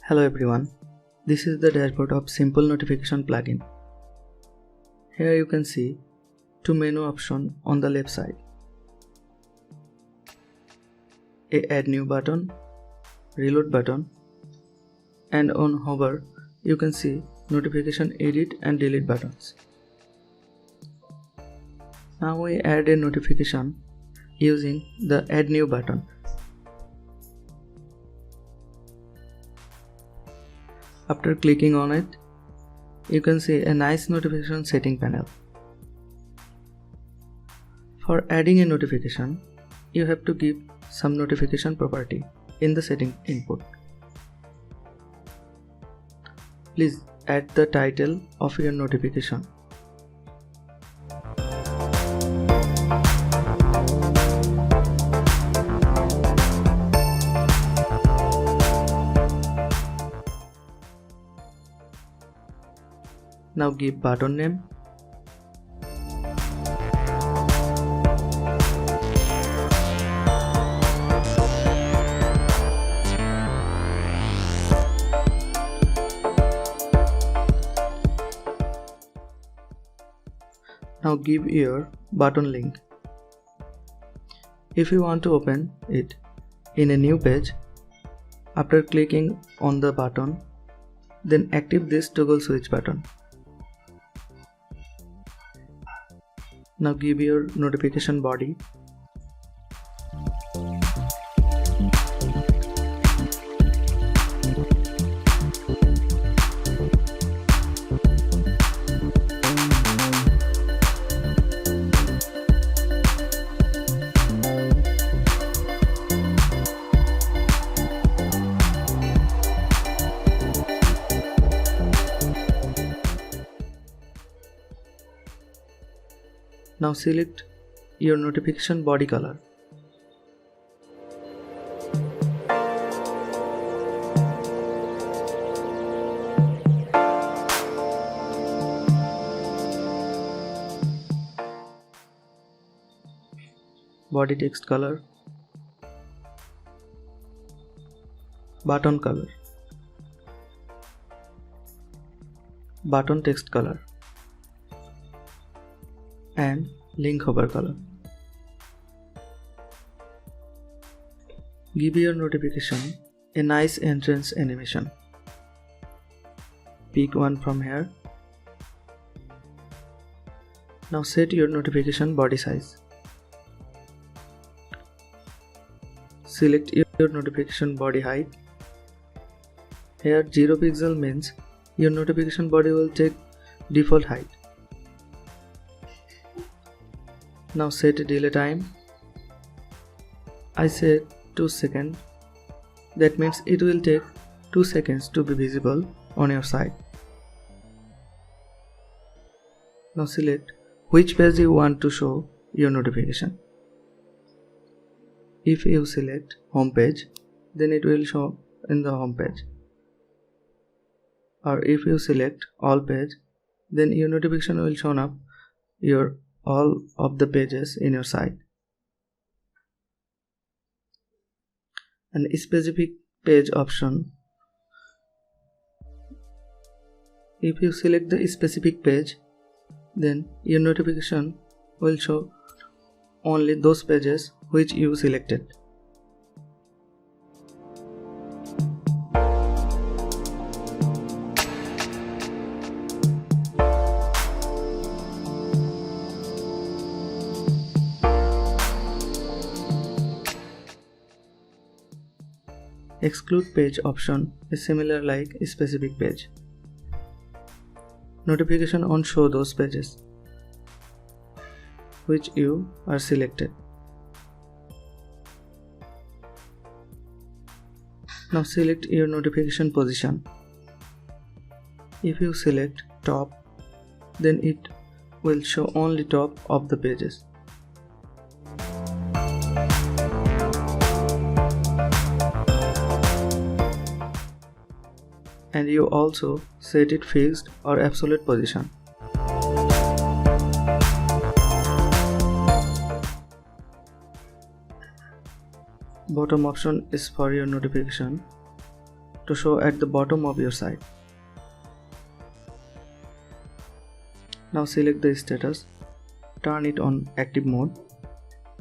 Hello everyone, this is the dashboard of Simple Notification plugin. Here you can see two menu options on the left side. A add new button, reload button, and on hover you can see notification edit and delete buttons. Now we add a notification using the add new button. After clicking on it, you can see a nice notification setting panel. For adding a notification, you have to give some notification property in the setting input. Please add the title of your notification. Now give button name. Now give your button link. If you want to open it in a new page, after clicking on the button, then active this toggle switch button. Now give your notification body. Now select your notification body color. Body text color, button color, button text color, and link hover color. Give your notification a nice entrance animation. Pick one from here. Now set your notification body size. Select your notification body height. Here 0 pixel means your notification body will take default height. Now set delay time. I set 2 seconds. That means it will take 2 seconds to be visible on your side. Now select which page you want to show your notification. If you select home page, then it will show in the home page. Or if you select all page, then your notification will show up your all of the pages in your site. An specific page option. If you select the specific page, then your notification will show only those pages which you selected. Exclude page option is similar like specific page. Notification on show those pages which you are selected. Now select your notification position. If you select top, then it will show only top of the pages. And you also set it fixed or absolute position. Bottom option is for your notification. to show at the bottom of your site. Now select the status, turn it on active mode.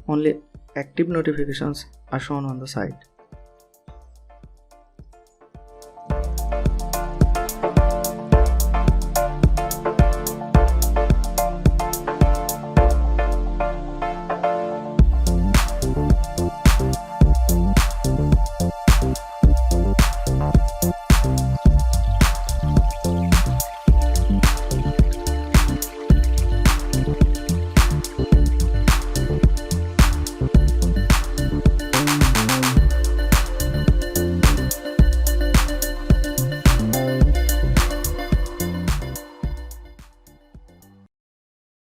Only active notifications are shown on the site.